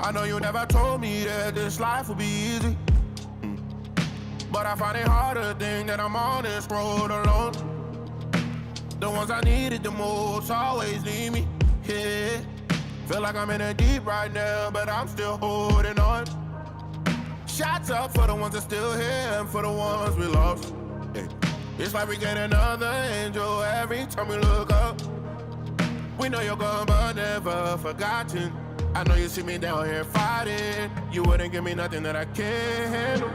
I know you never told me that this life would be easy, but I find it hard to think that I'm on this road alone. The ones I needed the most always leave me, yeah. Feel like I'm in the deep right now, but I'm still holding on. Shots up for the ones that still here and for the ones we lost, yeah. It's like we get another angel every time we look up. We know you're gone but never forgotten. I know you see me down here fighting. You wouldn't give me nothing that I can't handle.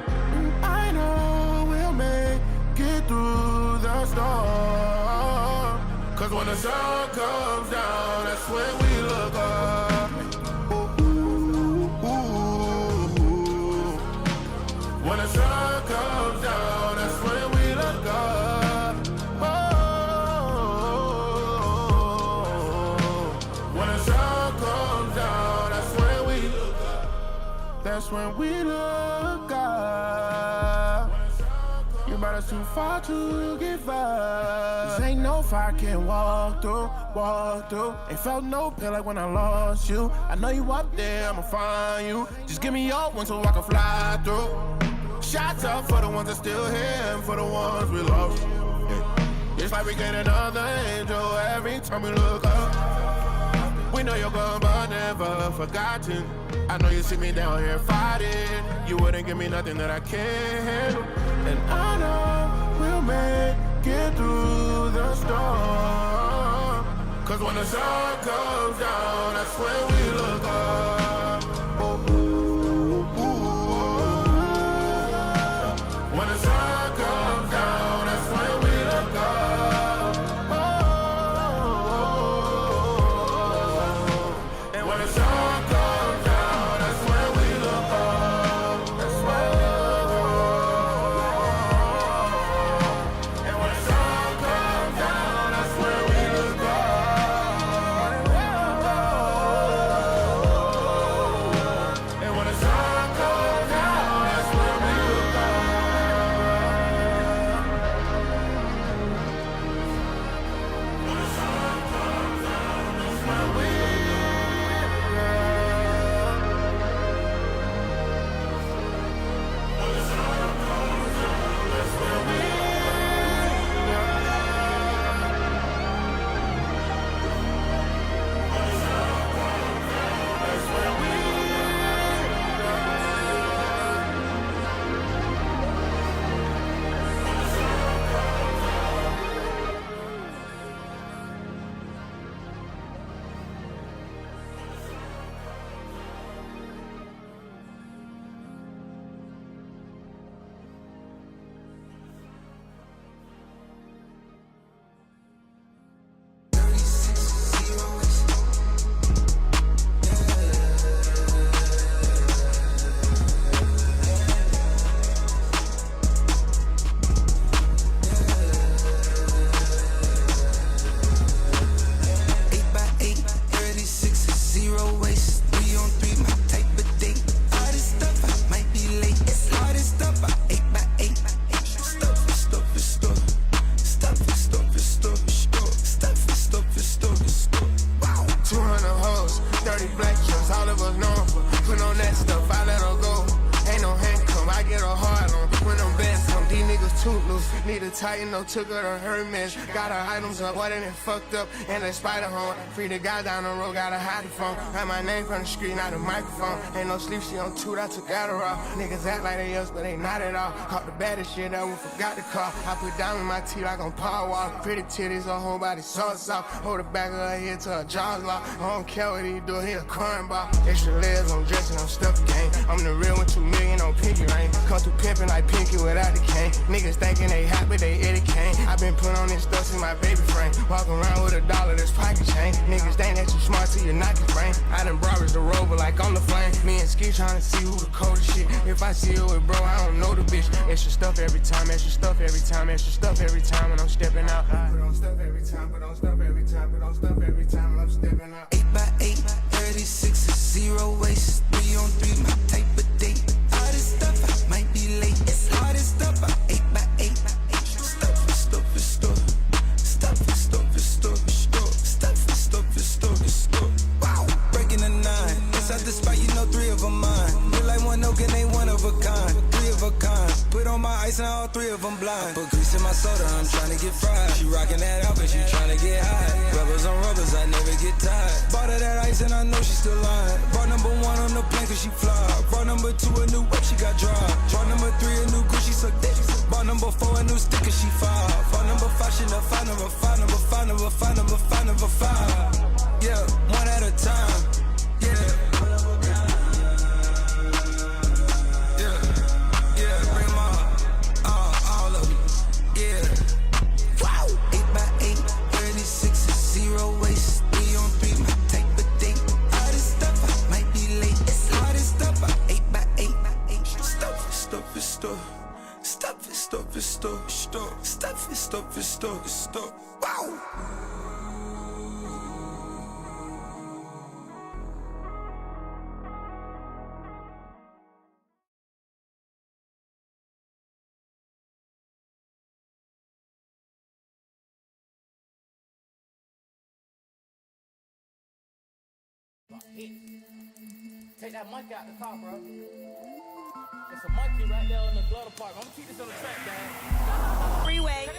I know we'll make it through the storm. Cause when the sun comes down, that's when we look up. When the sun comes down, that's when we look up. When the sun comes down, that's when we look up. That's when we look up. You brought us too far to give up. This ain't no fire I can walk through. Ain't felt no pain like when I lost you. I know you up there, I'ma find you. Just give me your one so I can fly through. Shots up for the ones that still here and for the ones we lost, yeah. It's like we get another angel every time we look up. We know you're gone but never forgotten. I know you see me down here fighting. You wouldn't give me nothing that I can't handle. And I know we'll make it through the storm. Cause when the sun comes down, that's when we look up. When the sun comes down, that's when we look up. And when the sun comes down, that's when we look up. That's when we look up. And when the sun comes down, that's when we look up. And when the sun comes down, that's when we look up. Need a Titan, no took her to Hermes. Got her items up, what it fucked up, and a spider home. Free the guy down the road, gotta hide the phone. Had my name from the street, not a microphone. Ain't no sleep, she on toot, I took Adderall. Niggas act like they us, but they not at all. Caught the baddest shit that we forgot to call. I put down in my teeth like on power walk. Pretty titties, her whole body sauce off. Hold the back of her head till her jaws locked. I don't care what he do, he a crime ball. Extra legs, I'm dressing, I'm stuffed game. I'm the real one, 2 million on pinky ring. Come through pimping like Pinky without the cane. Niggas thinking they hot, but they Eddie Kane. I been put on this stuff since my baby frame. Walk around with $1 that's pocket chain. Niggas think that you smart till you knock your brain. I done brought the rover like on the flame. Me and Ski trying to see who the coldest shit. If I see you with bro, I don't know the bitch. Extra stuff every time, extra stuff every time, extra stuff every time when I'm stepping out. Put on stuff every time, put on stuff every time, put on stuff every time when I'm stepping out. 8x8, 36 is 0 waste. 3 on 3, my type of date. All this stuff, I might be late. It's all this stuff, 8x8. Stuff is stuff is stuff. Stuff is stuff is stuff is stuff. Stuff is stuff is stuff is stuff. Wow, breaking the 9. Inside the spot, you know 3 soda, I'm tryna get fried. She rockin' that outfit, she tryna get high. Rubbers on rubbers, I never get tired. Bought her that ice and I know she still lying. Brought number 1 on the plane cause she fly. Brought number 2 a new whip, she got dry. Brought number 3 a new Gucci, suck dick. Bought number 4 a new sticker, she 5. Bought number 5, she the 5, number 5, number 5, number 5, number 5, number 5. Yeah, one at a time. Yeah. Stop. Wow. Take that monkey out the car, bro. There's a monkey right there on the glove part. I'm gonna keep this on the track, man. Freeway.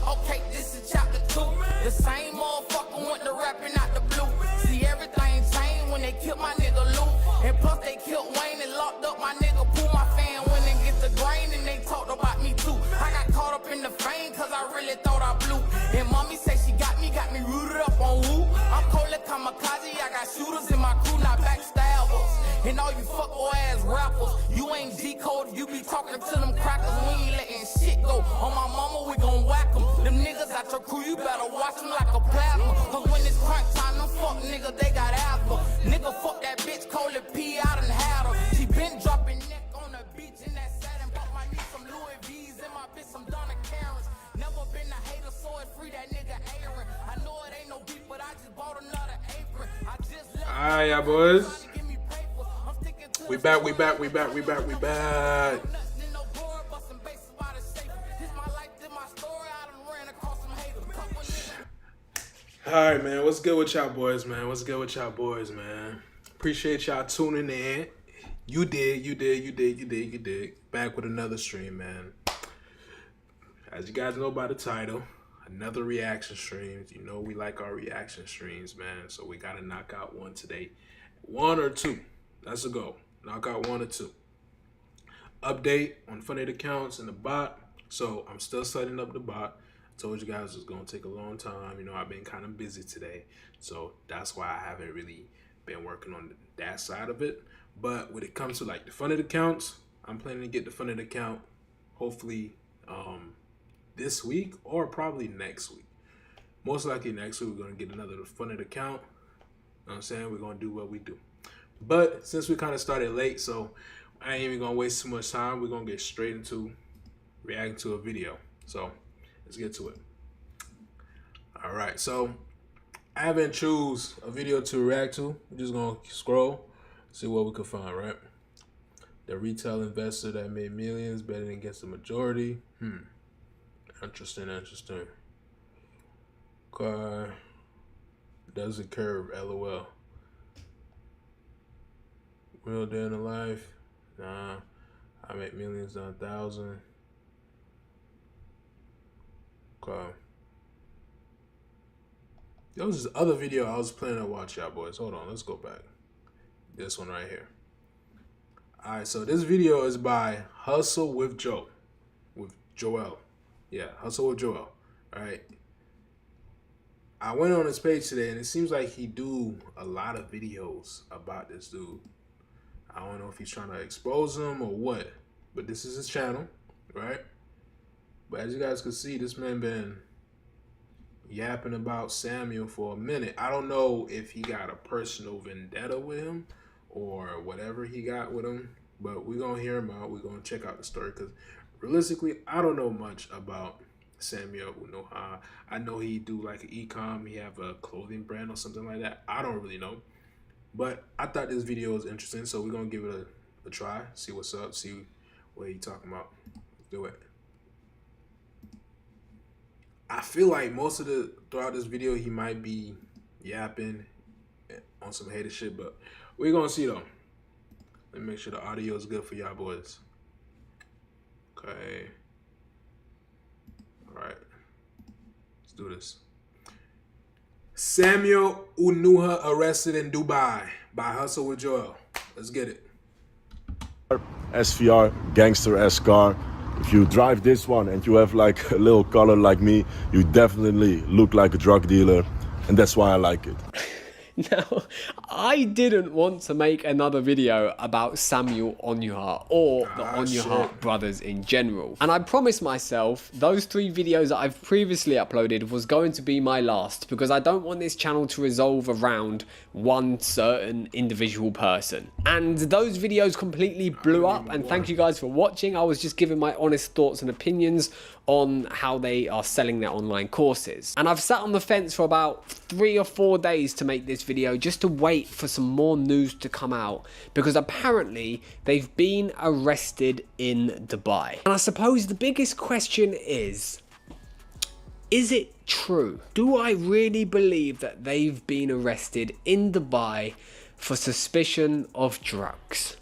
Okay, this is chapter 2. The same motherfucker went to rapping out the blue. See, everything changed when they killed my nigga Lou. And plus they killed Wayne and locked up my nigga Pooh. My fan went and get the grain and they talked about me too. I got caught up in the fame cause I really thought I blew. And mommy said she got me rooted up on woo. I'm cold like kamikaze, I got shooters in my crew, not backstabbers. And all you fuckboy ass rappers, you ain't G-code, you be talking to them crackers. We ain't letting shit go. On my mama, we gon' whack them. Them niggas out your crew, you better watch them like a plasma. Cause when it's crunch time, them fuck niggas, they got asthma. Nigga fuck that bitch, call it P, I done had her. She been dropping neck on the beach in that satin. Bought my niece some Louis V's and my bitch some Donna Karens. Never been a hater, so it free that nigga Aaron. I know it ain't no beef, but I just bought another apron. I just left. Alright, y'all boys. We back. Alright, man. What's good with y'all boys, man? Appreciate y'all tuning in. You did. Back with another stream, man. As you guys know by the title, another reaction stream. You know we like our reaction streams, man. So we gotta knock out one today. 1 or 2. That's the goal. Knock out 1 or 2. Update on funded accounts and the bot. So I'm still setting up the bot. I told you guys it's gonna take a long time. You know, I've been kind of busy today. So that's why I haven't really been working on that side of it. But when it comes to like the funded accounts, I'm planning to get the funded account hopefully this week or probably next week. Most likely next week we're gonna get another funded account. You know what I'm saying? We're gonna do what we do. But since we kind of started late, so I ain't even gonna waste too much time. We're gonna get straight into reacting to a video. So let's get to it. All right, so I haven't choose a video to react to. We're just gonna scroll, see what we can find, right? The retail investor that made millions betting against the majority. Interesting. Car doesn't curve, LOL. Real day in the life? Nah. I make millions, not 1,000. Okay. There was this other video I was planning to watch, y'all boys. Hold on, let's go back. This one right here. Alright, so this video is by Hustle with Joel. Yeah, Hustle with Joel. Alright. I went on his page today and it seems like he do a lot of videos about this dude. I don't know if he's trying to expose him or what, but this is his channel, right? But as you guys can see, this man been yapping about Samuel for a minute. I don't know if he got a personal vendetta with him or whatever he got with him, but we're going to hear him out. We're going to check out the story because realistically, I don't know much about Samuel Unoha. I know he do like an e-com. He have a clothing brand or something like that. I don't really know. But I thought this video was interesting, so we're going to give it a try, see what's up, see what he talking about. Let's do it. I feel like most of throughout this video, he might be yapping on some hater shit, but we're going to see though. Let me make sure the audio is good for y'all boys. Okay. All right. Let's do this. Samuel Unuha arrested in Dubai by Hustle with Joel. Let's get it. SVR, gangster-esque car. If you drive this one and you have like a little color like me, you definitely look like a drug dealer, and that's why I like it. Now, I didn't want to make another video about Samuel Onyuha or the Onyuha brothers in general. And I promised myself those 3 videos that I've previously uploaded was going to be my last, because I don't want this channel to resolve around one certain individual person. And those videos completely blew up, and thank you guys for watching. I was just giving my honest thoughts and opinions on how they are selling their online courses. And I've sat on the fence for about 3 or 4 days to make this video, just to wait for some more news to come out, because apparently they've been arrested in Dubai. And I suppose the biggest question is it true? Do I really believe that they've been arrested in Dubai for suspicion of drugs?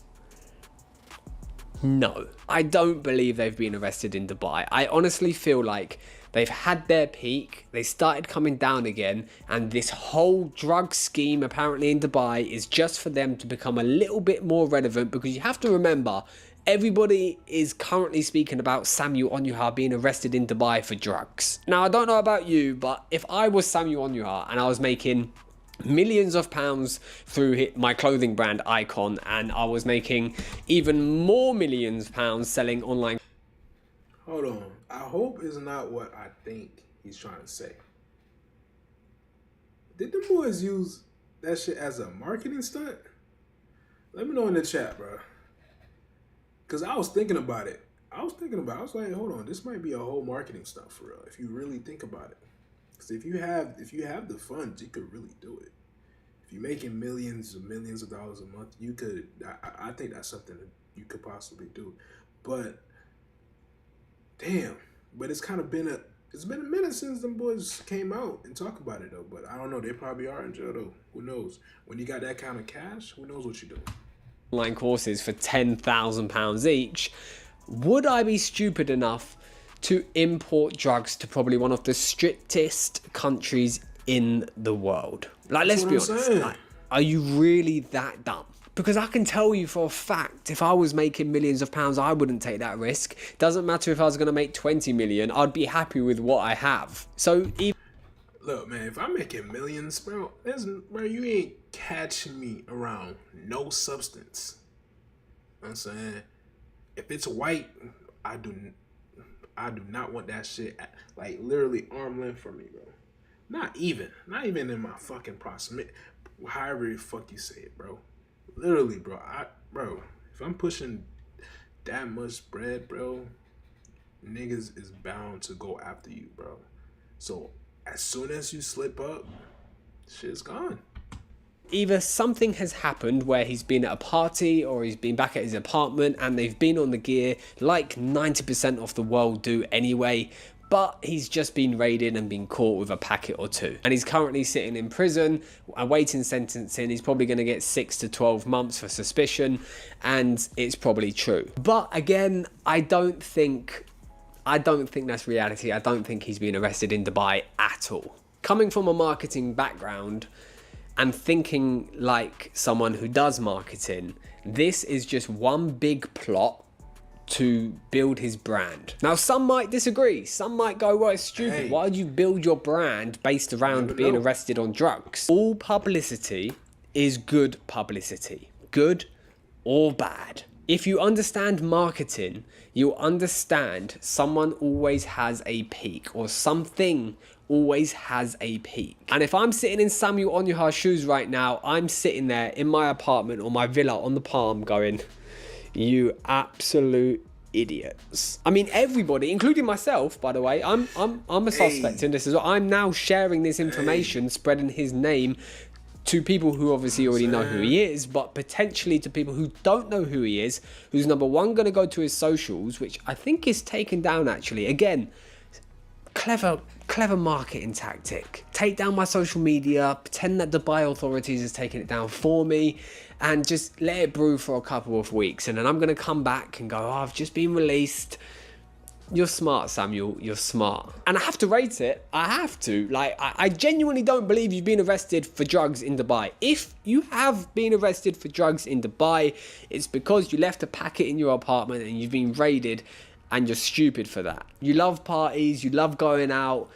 No, I don't believe they've been arrested in Dubai. I honestly feel like they've had their peak, they started coming down again, and this whole drug scheme apparently in Dubai is just for them to become a little bit more relevant, because you have to remember, everybody is currently speaking about Samuel Onyuha being arrested in Dubai for drugs. Now, I don't know about you, but if I was Samuel Onyuha and I was making millions of pounds through my clothing brand Icon, and I was making even more millions of pounds selling online. Hold on. I hope it's not what I think he's trying to say. Did the boys use that shit as a marketing stunt? Let me know in the chat, bro. Because I was thinking about it. I was like, hold on, this might be a whole marketing stunt for real, if you really think about it. Because if you have the funds, you could really do it. If you're making millions of dollars a month, you could. I think that's something that you could possibly do. But damn, but it's kind of been a minute since them boys came out and talk about it though. But I don't know, they probably are in jail though. Who knows? When you got that kind of cash, who knows what you're doing? Online courses for £10,000 each. Would I be stupid enough to import drugs to probably one of the strictest countries in the world? Like, let's be honest, like, are you really that dumb? Because I can tell you for a fact, if I was making millions of pounds, I wouldn't take that risk. Doesn't matter if I was going to make 20 million, I'd be happy with what I have. So even... Look, man, if I'm making millions, bro, you ain't catching me around no substance. You know what I'm saying? If it's white, I do not want that shit, like, literally arm length from me, bro. Not even in my fucking proximity. However the fuck you say it, bro. Literally, bro. If I'm pushing that much bread, bro, niggas is bound to go after you, bro. So as soon as you slip up, shit's gone. Either something has happened where he's been at a party or he's been back at his apartment and they've been on the gear like 90% of the world do anyway, but he's just been raided and been caught with a packet or 2. And he's currently sitting in prison, awaiting sentencing. He's probably going to get 6 to 12 months for suspicion, and it's probably true. But again, I don't think that's reality. I don't think he's been arrested in Dubai at all. Coming from a marketing background and thinking like someone who does marketing, this is just one big plot to build his brand. Now, some might disagree. Some might go, well, it's stupid. Hey. Why would you build your brand based around being arrested on drugs? All publicity is good publicity, good or bad. If you understand marketing, you'll understand someone always has a peak, or something always has a peak. And if I'm sitting in Samuel Onyuha's shoes right now, I'm sitting there in my apartment or my villa on the Palm going, you absolute idiots. I mean, everybody, including myself, by the way, I'm a suspect in this as well. I'm now sharing this information, spreading his name to people who obviously already know who he is, but potentially to people who don't know who he is, who's number one going to go to his socials, which I think is taken down actually. Again, clever clever marketing tactic. Take down my social media, pretend that Dubai authorities has taken it down for me, and just let it brew for a couple of weeks. And then I'm gonna come back and go, oh, I've just been released. You're smart, Samuel, you're smart. And I have to rate it, I have to. Like, I genuinely don't believe you've been arrested for drugs in Dubai. If you have been arrested for drugs in Dubai, it's because you left a packet in your apartment and you've been raided, and you're stupid for that. You love parties, you love going out.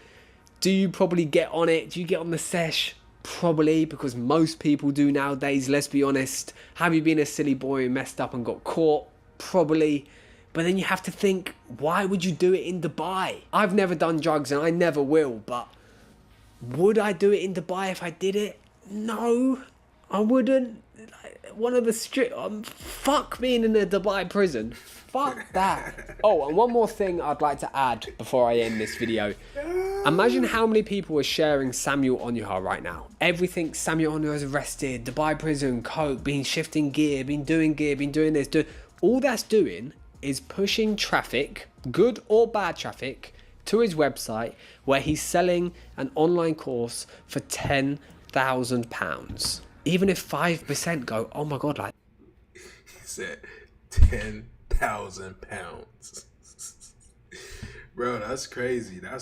Do you probably get on it? Do you get on the sesh? Probably, because most people do nowadays, let's be honest. Have you been a silly boy and messed up and got caught? Probably. But then you have to think, why would you do it in Dubai? I've never done drugs and I never will, but would I do it in Dubai if I did it? No, I wouldn't. One of the fuck being in a Dubai prison. Fuck that. Oh, and one more thing I'd like to add before I end this video. Imagine how many people are sharing Samuel Onyuha right now. Everything Samuel Onyuha is arrested, Dubai prison, coke, been shifting gear, been doing this, all that's doing is pushing traffic, good or bad traffic, to his website where he's selling an online course for £10,000. Even if 5% go, oh my God, like. He said £10,000. Bro, that's crazy. I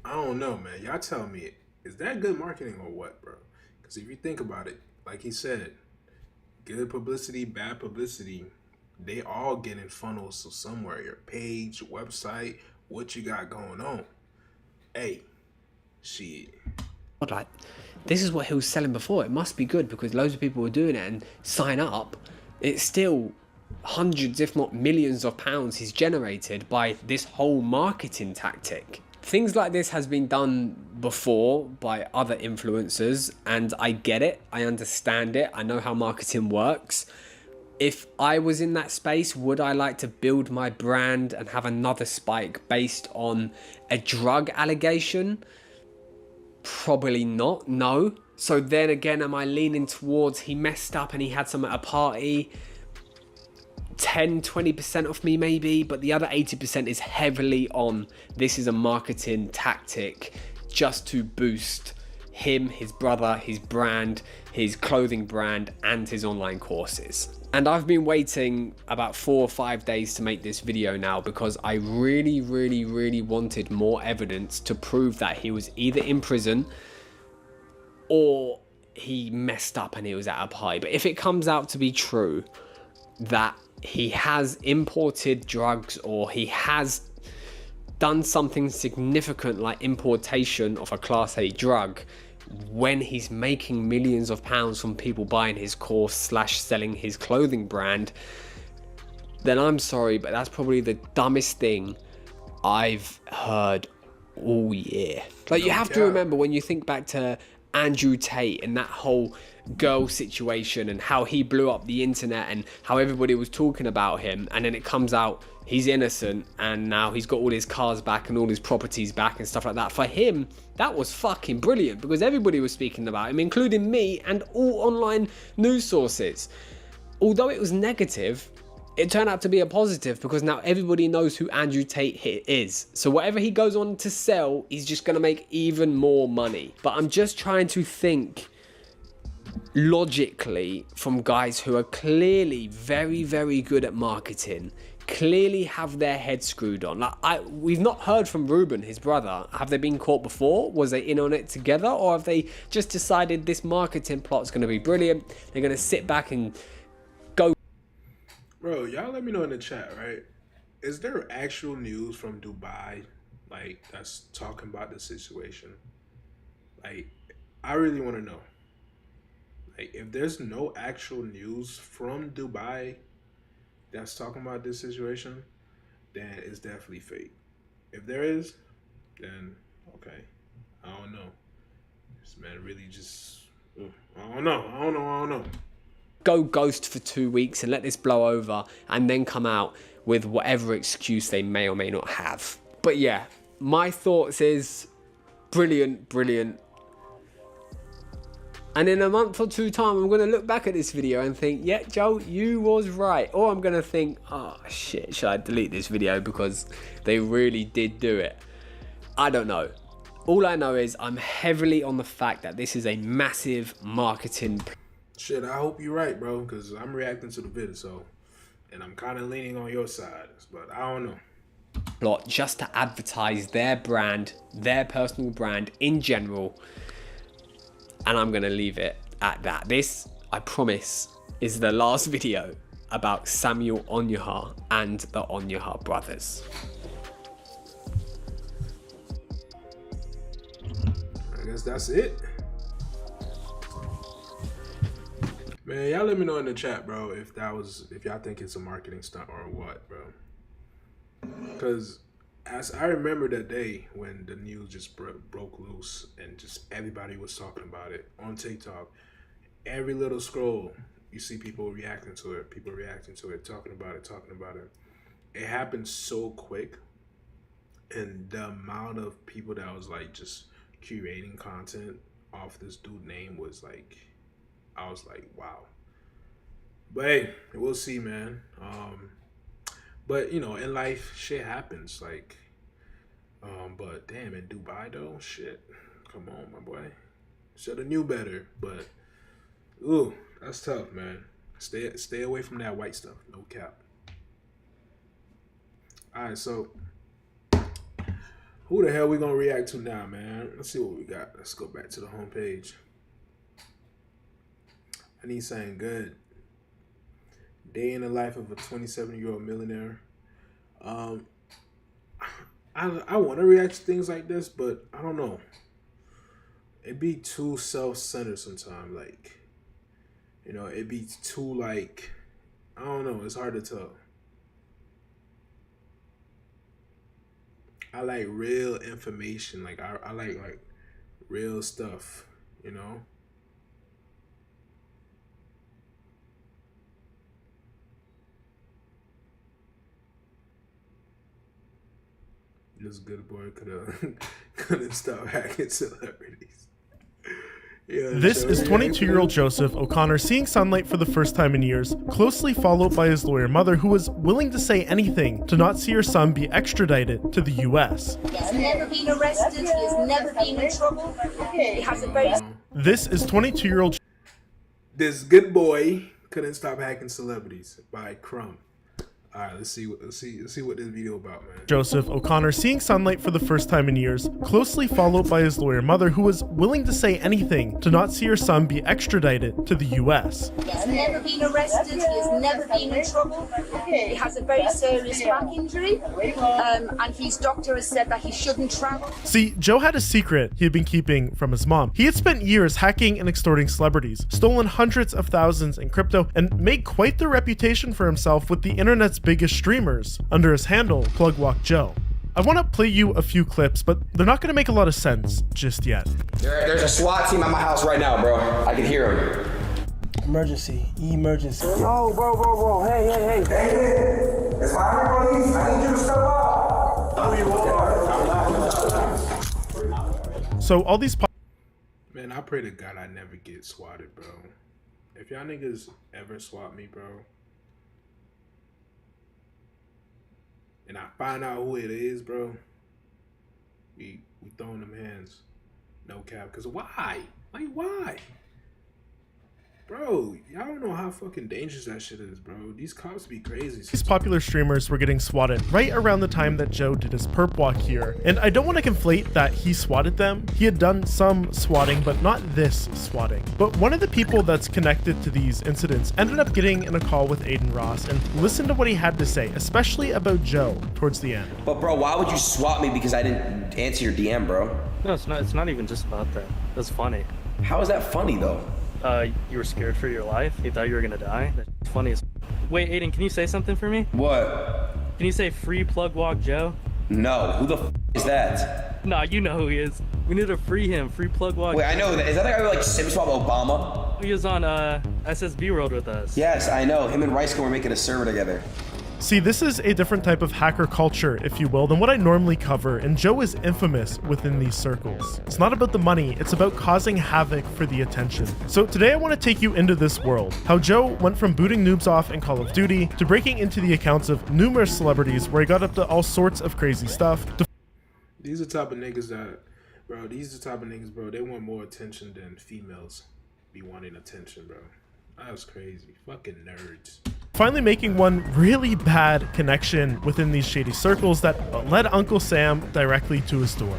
don't know, man. Y'all tell me, is that good marketing or what, bro? Because if you think about it, like he said, good publicity, bad publicity, they all get in funnels so somewhere. Your page, website, what you got going on. Hey, shit. Like, this is what he was selling before. It must be good because loads of people were doing it and sign up. It's still hundreds, if not millions of pounds he's generated by this whole marketing tactic. Things like this has been done before by other influencers, and I get it. I understand it. I know how marketing works. If I was in that space, would I like to build my brand and have another spike based on a drug allegation? Probably not, no. So then again, am I leaning towards he messed up and he had some at a party? 10-20% of me maybe, but the other 80% is heavily on this is a marketing tactic just to boost him, his brother, his brand, his clothing brand, and his online courses. And I've been waiting about 4 or 5 days to make this video now because I really wanted more evidence to prove that he was either in prison or he messed up and he was at a party. But if it comes out to be true that he has imported drugs or he has done something significant like importation of a Class A drug, when he's making millions of pounds from people buying his course / selling his clothing brand, then I'm sorry, but that's probably the dumbest thing I've heard all year. Like, you have to remember, when you think back to Andrew Tate and that whole girl situation and how he blew up the internet and how everybody was talking about him, and then it comes out he's innocent and now he's got all his cars back and all his properties back and stuff like that. For him, that was fucking brilliant because everybody was speaking about him, including me and all online news sources. Although it was negative, it turned out to be a positive because now everybody knows who Andrew Tate is. So whatever he goes on to sell, he's just going to make even more money. But I'm just trying to think logically from guys who are clearly very good at marketing, clearly have their head screwed on. Like, we've not heard from Ruben, his brother. Have they been caught before? Was they in on it together? Or have they just decided this marketing plot's going to be brilliant? They're going to sit back and go. Bro, y'all let me know in the chat, right? Is there actual news from Dubai, like, that's talking about the situation? Like, I really want to know. Like, if there's no actual news from Dubai that's talking about this situation, then it's definitely fake. If there is, then okay. I don't know. This man really just, I don't know. Go ghost for 2 weeks and let this blow over and then come out with whatever excuse they may or may not have. But yeah, my thoughts is brilliant. And in a month or two time, I'm going to look back at this video and think, yeah, Joe, you was right. Or I'm going to think, oh shit, should I delete this video because they really did do it. I don't know. All I know is I'm heavily on the fact that this is a massive marketing Shit, I hope you're right, bro, because I'm reacting to the video, so, and I'm kind of leaning on your side, but I don't know. plot just to advertise their brand, their personal brand in general. And I'm going to leave it at that. This, I promise, is the last video about Samuel Onyuha and the Onyuha brothers. I guess that's it. Man, y'all let me know in the chat, bro, if y'all think it's a marketing stunt or what, bro. Because as I remember that day when the news just broke loose and just everybody was talking about it on TikTok, every little scroll, you see people reacting to it, talking about it. It happened so quick, and the amount of people that was like just curating content off this dude name was like, I was like, wow. But hey, we'll see, man. But you know, in life, shit happens. Like, but damn, in Dubai though, shit. Come on, my boy. Shoulda knew better, but ooh, that's tough, man. Stay away from that white stuff. No cap. All right, so who the hell we gonna react to now, man? Let's see what we got. Let's go back to the homepage. I need something good. Day in the life of a 27-year-old millionaire. I want to react to things like this, but I don't know. It'd be too self-centered sometimes. Like, you know, it'd be too like, I don't know. It's hard to tell. I like real information. Like I like real stuff, you know? This good boy couldn't stop hacking celebrities. Yeah, This is 22-year-old Joseph O'Connor seeing sunlight for the first time in years, closely followed by his lawyer mother, who was willing to say anything to not see her son be extradited to the US. He's never been arrested, he has never been in trouble. He has a very... This is 22-year-old This good boy couldn't stop hacking celebrities by Crumb. All right, let's see what this video about, man. Joseph O'Connor seeing sunlight for the first time in years, closely followed by his lawyer mother, who was willing to say anything to not see her son be extradited to the US. He's never been arrested, he has never been in trouble. He has a very serious back injury, and his doctor has said that he shouldn't travel. See, Joe had a secret he had been keeping from his mom. He had spent years hacking and extorting celebrities, stolen hundreds of thousands in crypto, and made quite the reputation for himself with the internet's biggest streamers under his handle, Plugwalk Joe. I want to play you a few clips, but they're not going to make a lot of sense just yet. There's a SWAT team at my house right now, bro. I can hear them. Emergency. Yo, bro. Hey. It's my police. I need you to step up. So all these Man, I pray to God I never get swatted, bro. If y'all niggas ever swat me, bro, and I find out who it is, bro, we throwing them hands. No cap. Cause why? Like why? Bro, y'all don't know how fucking dangerous that shit is, bro. These cops be crazy. These popular streamers were getting swatted right around the time that Joe did his perp walk here. And I don't want to conflate that he swatted them. He had done some swatting, but not this swatting. But one of the people that's connected to these incidents ended up getting in a call with Aiden Ross and listened to what he had to say, especially about Joe towards the end. But bro, why would you swat me because I didn't answer your DM, bro? No, it's not even just about that. That's funny. How is that funny though? You were scared for your life? You thought you were gonna die? That's funny as... Wait, Aiden, can you say something for me? What? Can you say free Plugwalk Joe? No, who the is that? Nah, you know who he is. We need to free him, free Plugwalk. Wait, I know that. Is that the guy who like sim swap Obama? He was on SSB World with us. Yes, I know. Him and Rice were making a server together. See, this is a different type of hacker culture, if you will, than what I normally cover, and Joe is infamous within these circles. It's not about the money, it's about causing havoc for the attention. So today I want to take you into this world, how Joe went from booting noobs off in Call of Duty, to breaking into the accounts of numerous celebrities where he got up to all sorts of crazy stuff, to These are the type of niggas that, bro, they want more attention than females be wanting attention, bro. That's crazy. Fucking nerds. Finally making one really bad connection within these shady circles that led Uncle Sam directly to his door.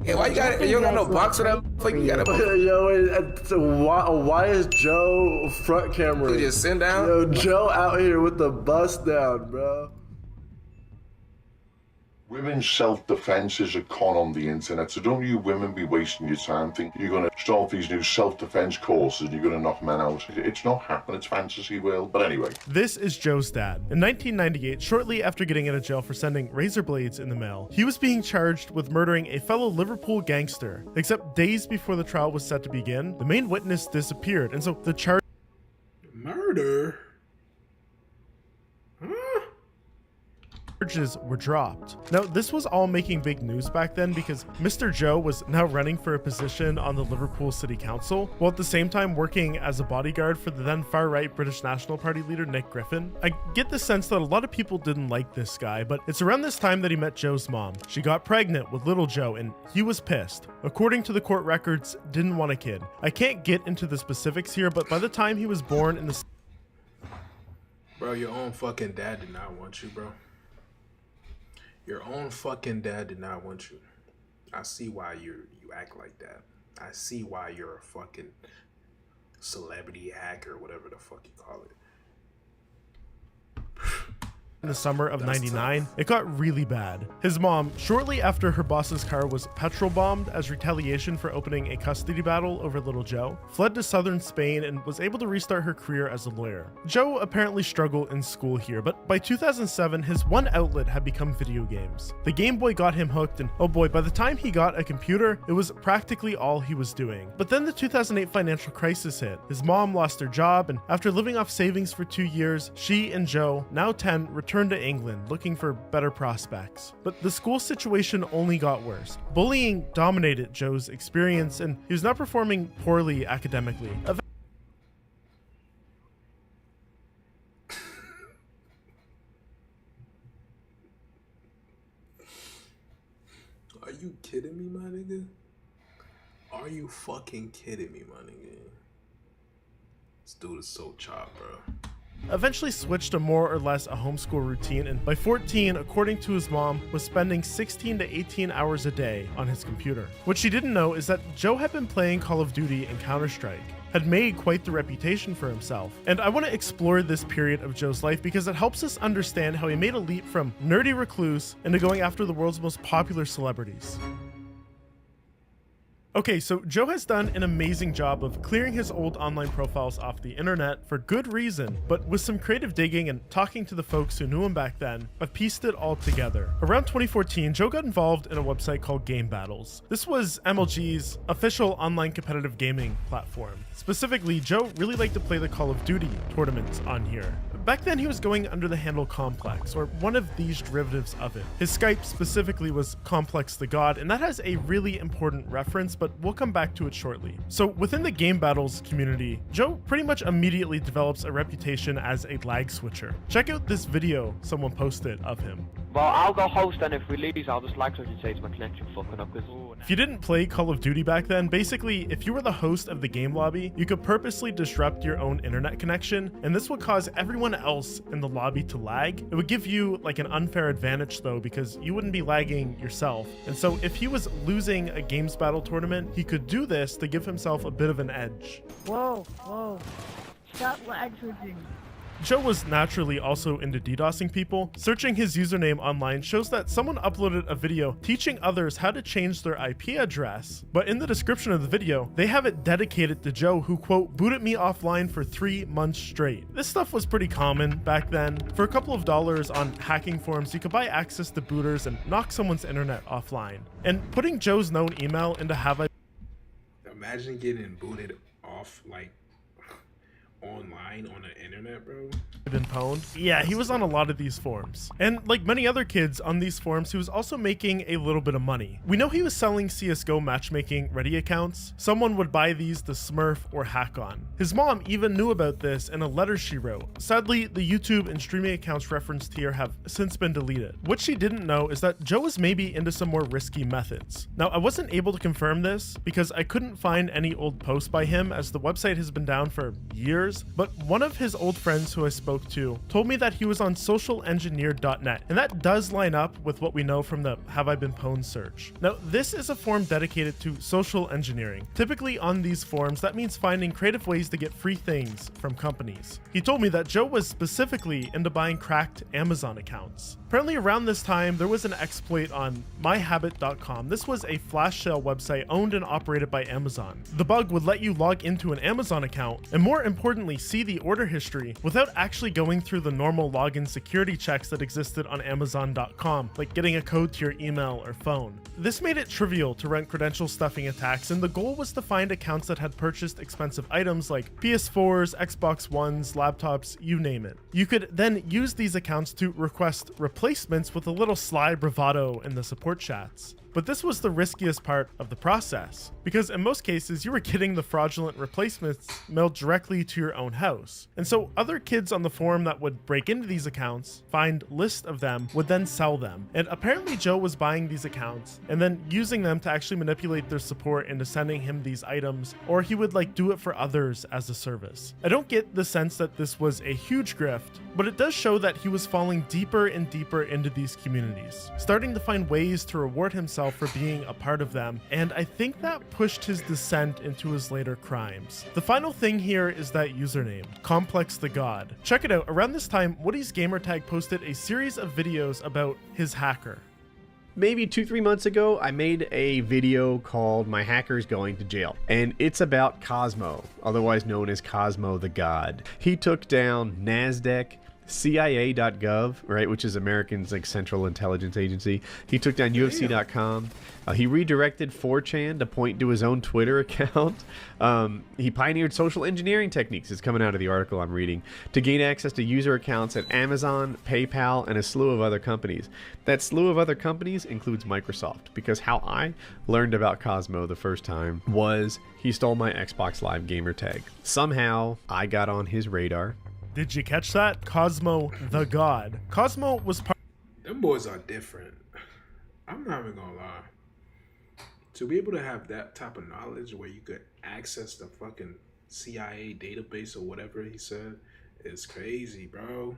Hey, why you got it? You don't got no box for that? Fuck, you got a Yo, why is Joe front camera? You just sit down? Yo, Joe out here with the bust down, bro. Women's self-defense is a con on the internet, so don't you women be wasting your time thinking you're going to start these new self-defense courses and you're going to knock men out. It's not happening, it's fantasy world, but anyway. This is Joe's dad. In 1998, shortly after getting out of jail for sending razor blades in the mail, he was being charged with murdering a fellow Liverpool gangster. Except days before the trial was set to begin, the main witness disappeared, and so the charge— Murder? charges were dropped. Now, this was all making big news back then because Mr. Joe was now running for a position on the Liverpool City Council, while at the same time working as a bodyguard for the then far-right British National Party leader Nick Griffin. I get the sense that a lot of people didn't like this guy, but it's around this time that he met Joe's mom. She got pregnant with little Joe, and he was pissed. According to the court records, didn't want a kid. I can't get into the specifics here, but by the time he was born in the— Bro, your own fucking dad did not want you, bro. Your own fucking dad did not want you. I see why you act like that. I see why you're a fucking celebrity hacker, whatever the fuck you call it. in the summer of '99, it got really bad. His mom, shortly after her boss's car was petrol bombed as retaliation for opening a custody battle over little Joe, fled to southern Spain and was able to restart her career as a lawyer. Joe apparently struggled in school here, but by 2007, his one outlet had become video games. The Game Boy got him hooked, and oh boy, by the time he got a computer, it was practically all he was doing. But then the 2008 financial crisis hit. His mom lost her job, and after living off savings for 2 years, she and Joe, now 10, returned to England looking for better prospects. But the school situation only got worse. Bullying dominated Joe's experience, and he was not performing poorly academically. Are you kidding me, my nigga? Are you fucking kidding me, my nigga? This dude is so chopped, bro. Eventually switched to more or less a homeschool routine, and by 14, according to his mom, was spending 16 to 18 hours a day on his computer. What she didn't know is that Joe had been playing Call of Duty and Counter-Strike, had made quite the reputation for himself. And I want to explore this period of Joe's life because it helps us understand how he made a leap from nerdy recluse into going after the world's most popular celebrities. Okay, so Joe has done an amazing job of clearing his old online profiles off the internet for good reason, but with some creative digging and talking to the folks who knew him back then, I've pieced it all together. Around 2014, Joe got involved in a website called Game Battles. This was MLG's official online competitive gaming platform. Specifically, Joe really liked to play the Call of Duty tournaments on here. Back then, he was going under the handle Complex, or one of these derivatives of it. His Skype specifically was Complex the God, and that has a really important reference, but we'll come back to it shortly. So within the Game Battles community, Joe pretty much immediately develops a reputation as a lag switcher. Check out this video someone posted of him. Well, I'll go host, and if we lose, I'll just lag switch and say it's my connection fucking up. If you didn't play Call of Duty back then, basically, if you were the host of the game lobby, you could purposely disrupt your own internet connection, and this would cause everyone else in the lobby to lag. It would give you like an unfair advantage though, because you wouldn't be lagging yourself. And so if he was losing a games battle tournament, he could do this to give himself a bit of an edge. Whoa, stop lag switching. Joe was naturally also into DDoSing people. Searching his username online shows that someone uploaded a video teaching others how to change their IP address. But in the description of the video, they have it dedicated to Joe, who, quote, booted me offline for 3 months straight. This stuff was pretty common back then. For a couple of dollars on hacking forums, you could buy access to booters and knock someone's internet offline. And putting Joe's known email into Have I... Imagine getting booted off, like, online on the internet, bro? Been pwned? Yeah, he was on a lot of these forums. And like many other kids on these forums, he was also making a little bit of money. We know he was selling CSGO matchmaking ready accounts. Someone would buy these to smurf or hack on. His mom even knew about this in a letter she wrote. Sadly, the YouTube and streaming accounts referenced here have since been deleted. What she didn't know is that Joe was maybe into some more risky methods. Now, I wasn't able to confirm this because I couldn't find any old posts by him as the website has been down for years, but one of his old friends who I spoke to told me that he was on socialengineer.net, and that does line up with what we know from the Have I Been Pwned search. Now, this is a forum dedicated to social engineering. Typically on these forums, that means finding creative ways to get free things from companies. He told me that Joe was specifically into buying cracked Amazon accounts. Apparently around this time, there was an exploit on myhabit.com. This was a flash sale website owned and operated by Amazon. The bug would let you log into an Amazon account and more importantly, see the order history without actually going through the normal login security checks that existed on Amazon.com, like getting a code to your email or phone. This made it trivial to run credential stuffing attacks, and the goal was to find accounts that had purchased expensive items like PS4s, Xbox Ones, laptops, you name it. You could then use these accounts to request replacements with a little sly bravado in the support chats. But this was the riskiest part of the process, because in most cases you were getting the fraudulent replacements mailed directly to your own house. And so other kids on the forum that would break into these accounts, find lists of them, would then sell them. And apparently Joe was buying these accounts and then using them to actually manipulate their support into sending him these items, or he would like do it for others as a service. I don't get the sense that this was a huge grift, but it does show that he was falling deeper and deeper into these communities, starting to find ways to reward himself for being a part of them, and I think that pushed his descent into his later crimes. The final thing here is that username, Complex the God. Check it out. Around this time, Woody's gamertag posted a series of videos about his hacker. Maybe 2-3 months ago, I made a video called My Hacker's Going to Jail, and it's about Cosmo, otherwise known as Cosmo the God. He took down NASDAQ, CIA.gov, right, which is Americans' like Central Intelligence Agency. He took down UFC.com. He redirected 4chan to point to his own Twitter account. He pioneered social engineering techniques, it's coming out of the article I'm reading, to gain access to user accounts at Amazon, PayPal, and a slew of other companies. That slew of other companies includes Microsoft, because how I learned about Cosmo the first time was he stole my Xbox Live gamer tag. Somehow, I got on his radar. Did you catch that? Cosmo the God. Cosmo was part. Them boys are different. I'm not even gonna lie. To be able to have that type of knowledge where you could access the fucking CIA database or whatever he said is crazy, bro.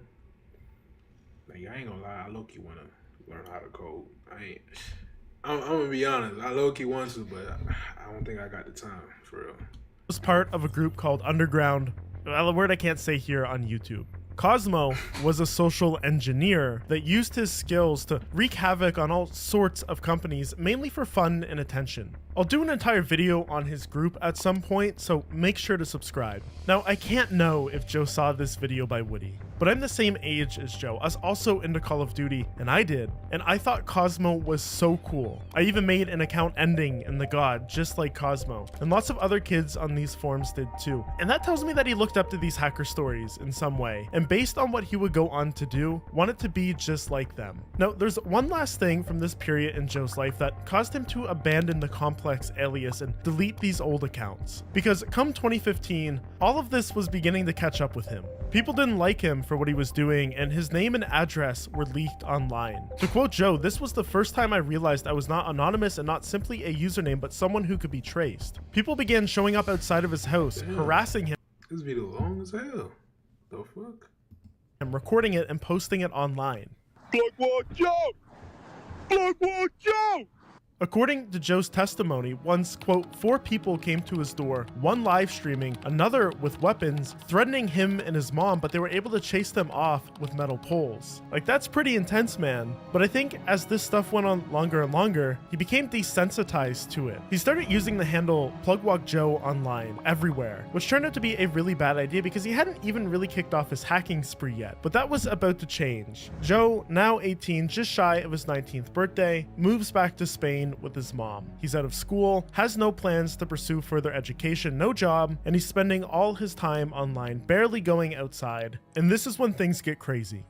Like, I ain't gonna lie, I low-key wanna learn how to code. I'm gonna be honest, I low-key want to, but I don't think I got the time, for real. Was part of a group called Underground, a word I can't say here on YouTube. Cosmo was a social engineer that used his skills to wreak havoc on all sorts of companies, mainly for fun and attention. I'll do an entire video on his group at some point, so make sure to subscribe. Now, I can't know if Joe saw this video by Woody, but I'm the same age as Joe. I was also into Call of Duty, and I did, and I thought Cosmo was so cool. I even made an account ending in the God, just like Cosmo, and lots of other kids on these forums did too. And that tells me that he looked up to these hacker stories in some way, and based on what he would go on to do, wanted to be just like them. Now, there's one last thing from this period in Joe's life that caused him to abandon the Complex alias and delete these old accounts. Because come 2015, all of this was beginning to catch up with him. People didn't like him for what he was doing, and his name and address were leaked online. To quote Joe, "This was the first time I realized I was not anonymous and not simply a username, but someone who could be traced." People began showing up outside of his house, harassing him. This video long as hell. The fuck? And recording it and posting it online. Bloodwall Joe! Bloodwall Joe! According to Joe's testimony, once, quote, 4 people came to his door, one live streaming, another with weapons, threatening him and his mom, but they were able to chase them off with metal poles. Like, that's pretty intense, man. But I think as this stuff went on longer and longer, he became desensitized to it. He started using the handle PlugWalkJoe online, everywhere, which turned out to be a really bad idea because he hadn't even really kicked off his hacking spree yet. But that was about to change. Joe, now 18, just shy of his 19th birthday, moves back to Spain quarantine with his mom. He's out of school, has no plans to pursue further education, no job, and he's spending all his time online, barely going outside. And this is when things get crazy.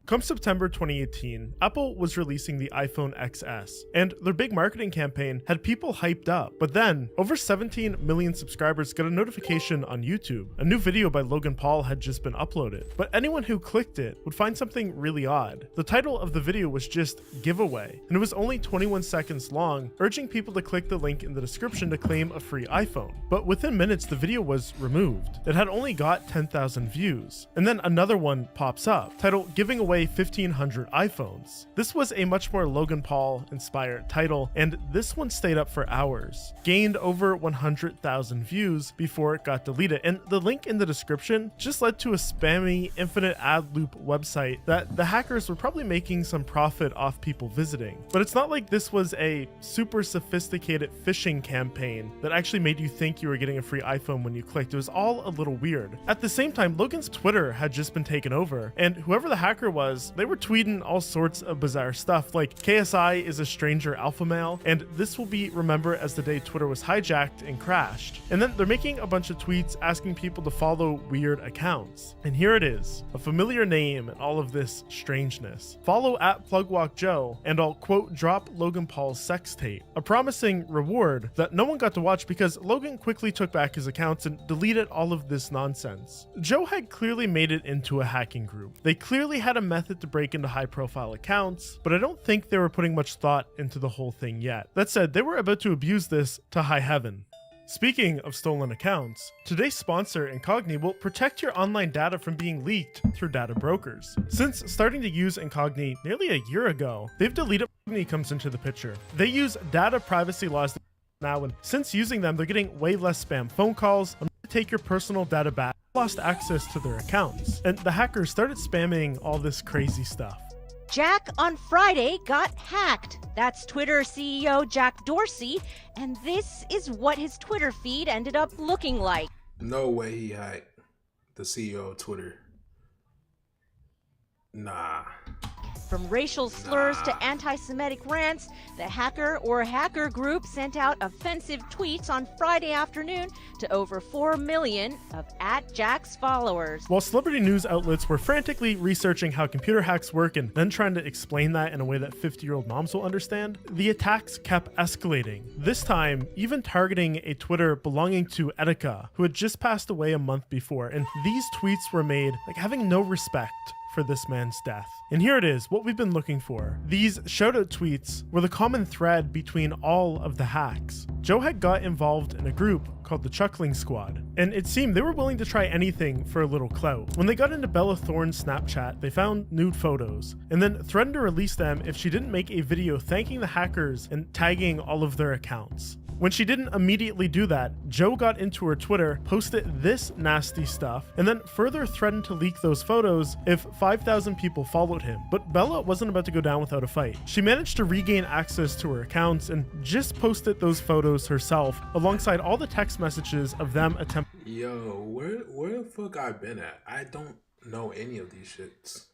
Come September 2018, Apple was releasing the iPhone XS, and their big marketing campaign had people hyped up. But then, over 17 million subscribers got a notification on YouTube. A new video by Logan Paul had just been uploaded, but anyone who clicked it would find something really odd. The title of the video was just giveaway, and it was only 21 seconds long, urging people to click the link in the description to claim a free iPhone. But within minutes, the video was removed. It had only got 10,000 views. And then another one pops up, titled Giving Away 1,500 iPhones. This was a much more Logan Paul inspired title, and this one stayed up for hours, gained over 100,000 views before it got deleted, and the link in the description just led to a spammy infinite ad loop website that the hackers were probably making some profit off people visiting. But it's not like this was a super sophisticated phishing campaign that actually made you think you were getting a free iPhone when you clicked. It was all a little weird. At the same time, Logan's Twitter had just been taken over, and whoever the hacker was, they were tweeting all sorts of bizarre stuff like KSI is a stranger alpha male, and this will be remembered as the day Twitter was hijacked and crashed. And then they're making a bunch of tweets asking people to follow weird accounts. And here it is, a familiar name and all of this strangeness. Follow at PlugWalkJoe and I'll quote drop Logan Paul's sex tape, a promising reward that no one got to watch because Logan quickly took back his accounts and deleted all of this nonsense. Joe had clearly made it into a hacking group. They clearly had a method to break into high-profile accounts, but I don't think they were putting much thought into the whole thing yet. That said, they were about to abuse this to high heaven. Speaking of stolen accounts, today's sponsor, Incogni, will protect your online data from being leaked through data brokers. Since starting to use Incogni nearly a year ago, they've deleted Incogni comes into the picture. They use data privacy laws now, and since using them, they're getting way less spam phone calls, take your personal data back, lost access to their accounts, and the hackers started spamming all this crazy stuff. Jack on Friday got hacked. That's Twitter CEO Jack Dorsey, and this is what his Twitter feed ended up looking like. No way he hacked the CEO of Twitter. Nah. From racial slurs to anti-Semitic rants, the hacker or hacker group sent out offensive tweets on Friday afternoon to over 4 million of @Jack's followers. While celebrity news outlets were frantically researching how computer hacks work and then trying to explain that in a way that 50-year-old moms will understand, the attacks kept escalating. This time, even targeting a Twitter belonging to Etika, who had just passed away a month before, and these tweets were made like having no respect for this man's death. And here it is, what we've been looking for. These shoutout tweets were the common thread between all of the hacks. Joe had got involved in a group called the Chuckling Squad, and it seemed they were willing to try anything for a little clout. When they got into Bella Thorne's Snapchat, they found nude photos, and then threatened to release them if she didn't make a video thanking the hackers and tagging all of their accounts. When she didn't immediately do that, Joe got into her Twitter, posted this nasty stuff, and then further threatened to leak those photos if 5,000 people followed him. But Bella wasn't about to go down without a fight. She managed to regain access to her accounts and just posted those photos herself, alongside all the text messages of them attempting. Yo, where the fuck I been at? I don't know any of these shits.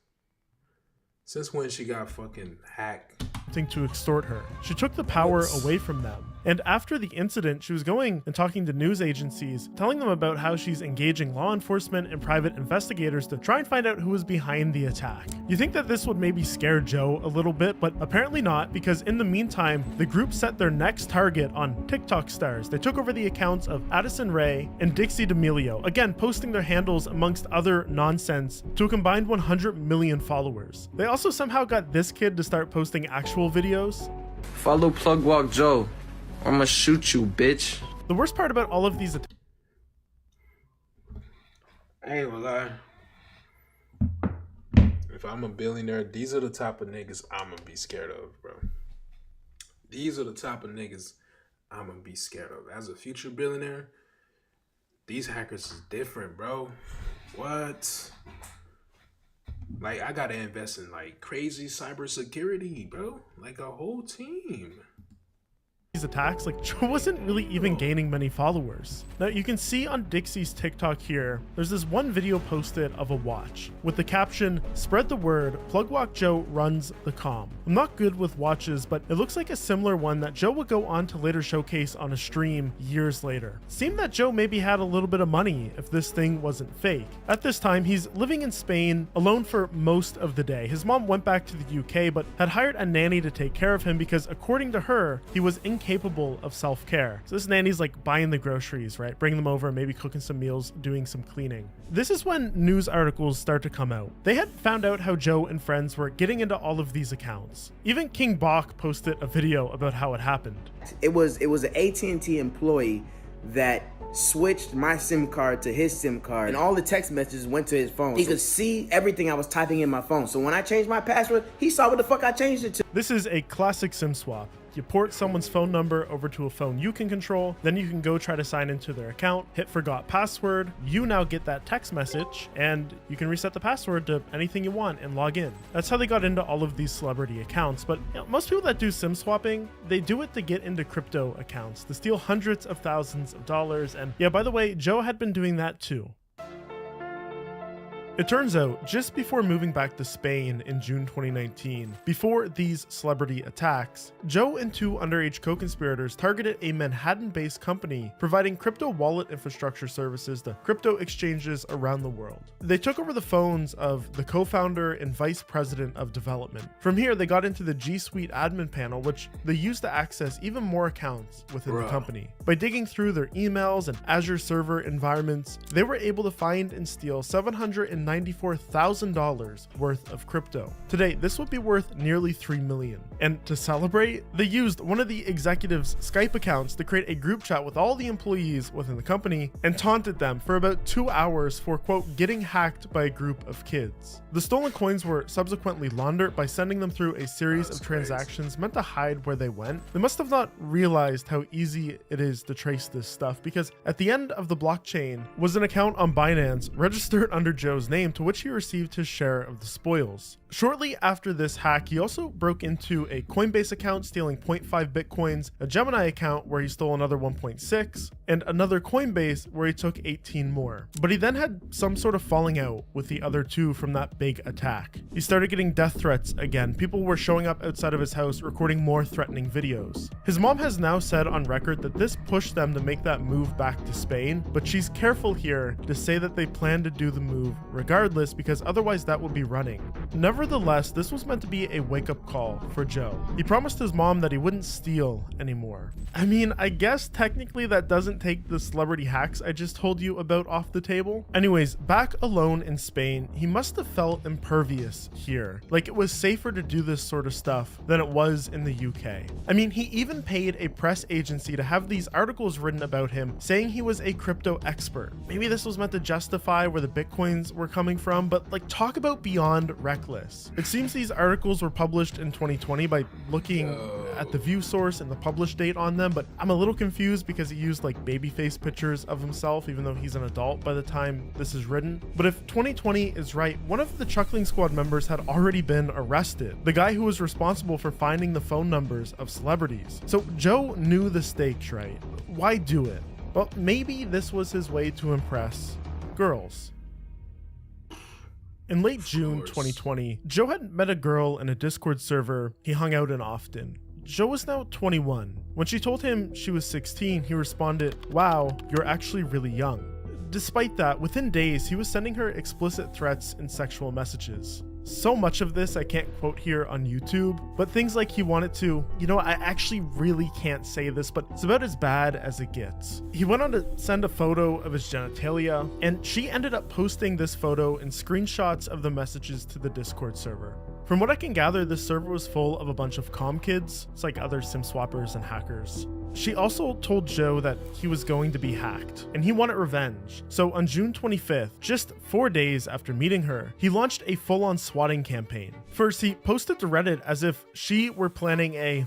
Since when she got fucking hacked? To extort her. She took the power away from them. And after the incident, she was going and talking to news agencies, telling them about how she's engaging law enforcement and private investigators to try and find out who was behind the attack. You think that this would maybe scare Joe a little bit, but apparently not, because in the meantime, the group set their next target on TikTok stars. They took over the accounts of Addison Rae and Dixie D'Amelio, again posting their handles amongst other nonsense to a combined 100 million followers. They also somehow got this kid to start posting actual videos. Follow PlugWalkJoe. I'ma shoot you, bitch. The worst part about all of these I ain't gonna lie. If I'm a billionaire, these are the type of niggas I'm gonna be scared of, bro. These are the type of niggas I'm gonna be scared of. As a future billionaire, these hackers is different, bro. What? Like, I gotta invest in like crazy cybersecurity, bro. Like a whole team. these attacks, like Joe wasn't really even gaining many followers. Now you can see on Dixie's TikTok here, there's this one video posted of a watch with the caption, "Spread the word, Plugwalk Joe runs the comm." I'm not good with watches, but it looks like a similar one that Joe would go on to later showcase on a stream years later. Seemed that Joe maybe had a little bit of money if this thing wasn't fake. At this time, he's living in Spain alone for most of the day. His mom went back to the UK, but had hired a nanny to take care of him because according to her, he was incapable of self-care. So this nanny's like buying the groceries, right? Bringing them over, maybe cooking some meals, doing some cleaning. This is when news articles start to come out. They had found out how Joe and friends were getting into all of these accounts. Even King Bach posted a video about how it happened. It was an AT&T employee that switched my SIM card to his SIM card, and all the text messages went to his phone. He could see everything I was typing in my phone. So when I changed my password, he saw what the fuck I changed it to. This is a classic SIM swap. You port someone's phone number over to a phone you can control, then you can go try to sign into their account, hit forgot password, you now get that text message, and you can reset the password to anything you want and log in. That's how they got into all of these celebrity accounts, but most people that do SIM swapping, they do it to get into crypto accounts, to steal hundreds of thousands of dollars, and yeah, by the way, Joe had been doing that too. It turns out, just before moving back to Spain in June 2019, before these celebrity attacks, Joe and two underage co-conspirators targeted a Manhattan-based company providing crypto wallet infrastructure services to crypto exchanges around the world. They took over the phones of the co-founder and vice president of development. From here, they got into the G Suite admin panel, which they used to access even more accounts within the company. By digging through their emails and Azure server environments, they were able to find and steal $794,000 worth of crypto. Today, this would be worth nearly $3 million. And to celebrate, they used one of the executives' Skype accounts to create a group chat with all the employees within the company and taunted them for about 2 hours for, quote, getting hacked by a group of kids. The stolen coins were subsequently laundered by sending them through a series of transactions meant to hide where they went. They must have not realized how easy it is to trace this stuff, because at the end of the blockchain was an account on Binance registered under Joe's name, to which he received his share of the spoils. Shortly after this hack, he also broke into a Coinbase account, stealing 0.5 bitcoins, a Gemini account where he stole another 1.6, and another Coinbase where he took 18 more. But he then had some sort of falling out with the other two from that big attack. He started getting death threats again. People were showing up outside of his house recording more threatening videos. His mom has now said on record that this pushed them to make that move back to Spain, but she's careful here to say that they plan to do the move regardless, because otherwise that would be running. Nevertheless, this was meant to be a wake-up call for Joe. He promised his mom that he wouldn't steal anymore. I mean, I guess technically that doesn't take the celebrity hacks I just told you about off the table. Anyways, back alone in Spain, he must have felt impervious here. Like it was safer to do this sort of stuff than it was in the UK. I mean, he even paid a press agency to have these articles written about him saying he was a crypto expert. Maybe this was meant to justify where the bitcoins were coming from, but like, talk about beyond reckless. It seems these articles were published in 2020 by looking at the view source and the publish date on them, but I'm a little confused because he used like babyface pictures of himself, even though he's an adult by the time this is written. But if 2020 is right, one of the Chuckling Squad members had already been arrested, the guy who was responsible for finding the phone numbers of celebrities. So Joe knew the stakes, right? Why do it? Well, maybe this was his way to impress girls. In late June 2020, Joe had met a girl in a Discord server he hung out in often. Joe was now 21. When she told him she was 16, he responded, "Wow, you're actually really young." Despite that, within days, he was sending her explicit threats and sexual messages. So much of this I can't quote here on YouTube, but things like he wanted to, you know, I actually really can't say this, but it's about as bad as it gets. He went on to send a photo of his genitalia, and she ended up posting this photo and screenshots of the messages to the Discord server. From what I can gather, this server was full of a bunch of comm kids. It's like other sim swappers and hackers. She also told Joe that he was going to be hacked, and he wanted revenge. So on June 25th, just 4 days after meeting her, he launched a full-on swatting campaign. First, he posted to Reddit as if she were planning a...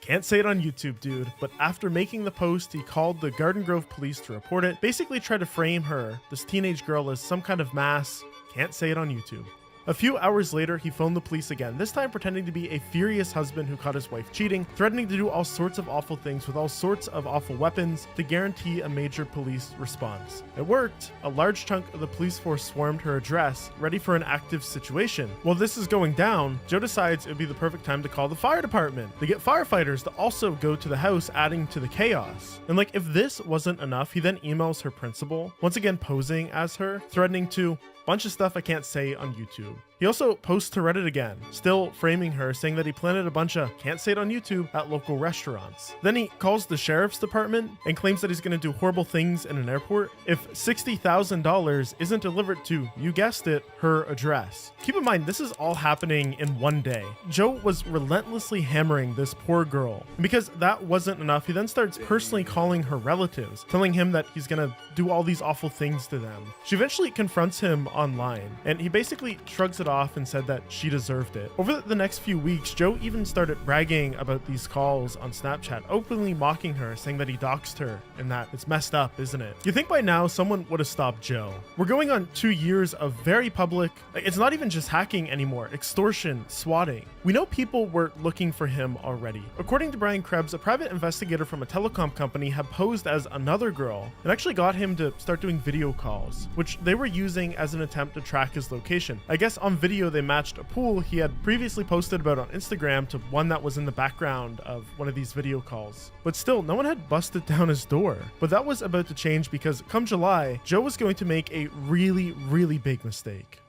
Can't say it on YouTube, dude, but after making the post, he called the Garden Grove police to report it, basically tried to frame her, this teenage girl, as some kind of mass... Can't say it on YouTube. A few hours later, he phoned the police again, this time pretending to be a furious husband who caught his wife cheating, threatening to do all sorts of awful things with all sorts of awful weapons to guarantee a major police response. It worked. A large chunk of the police force swarmed her address, ready for an active situation. While this is going down, Joe decides it would be the perfect time to call the fire department. They get firefighters to also go to the house, adding to the chaos. And like, if this wasn't enough, he then emails her principal, once again posing as her, threatening to bunch of stuff I can't say on YouTube. He also posts to Reddit again, still framing her, saying that he planted a bunch of can't say it on YouTube at local restaurants. Then he calls the sheriff's department and claims that he's going to do horrible things in an airport if $60,000 isn't delivered to, you guessed it, her address. Keep in mind, this is all happening in one day. Joe was relentlessly hammering this poor girl. And because that wasn't enough, he then starts personally calling her relatives, telling him that he's going to do all these awful things to them. She eventually confronts him online, and he basically shrugs it off and said that she deserved it. Over the next few weeks, Joe even started bragging about these calls on Snapchat, openly mocking her, saying that he doxed her and that it's messed up, isn't it? You think by now someone would have stopped Joe. We're going on 2 years of very public, it's not even just hacking anymore, extortion, swatting. We know people were looking for him already. According to Brian Krebs, a private investigator from a telecom company had posed as another girl and actually got him to start doing video calls, which they were using as an attempt to track his location. I guess on video they matched a pool he had previously posted about on Instagram to one that was in the background of one of these video calls. But still, no one had busted down his door. But that was about to change because come July, Joe was going to make a really, really big mistake.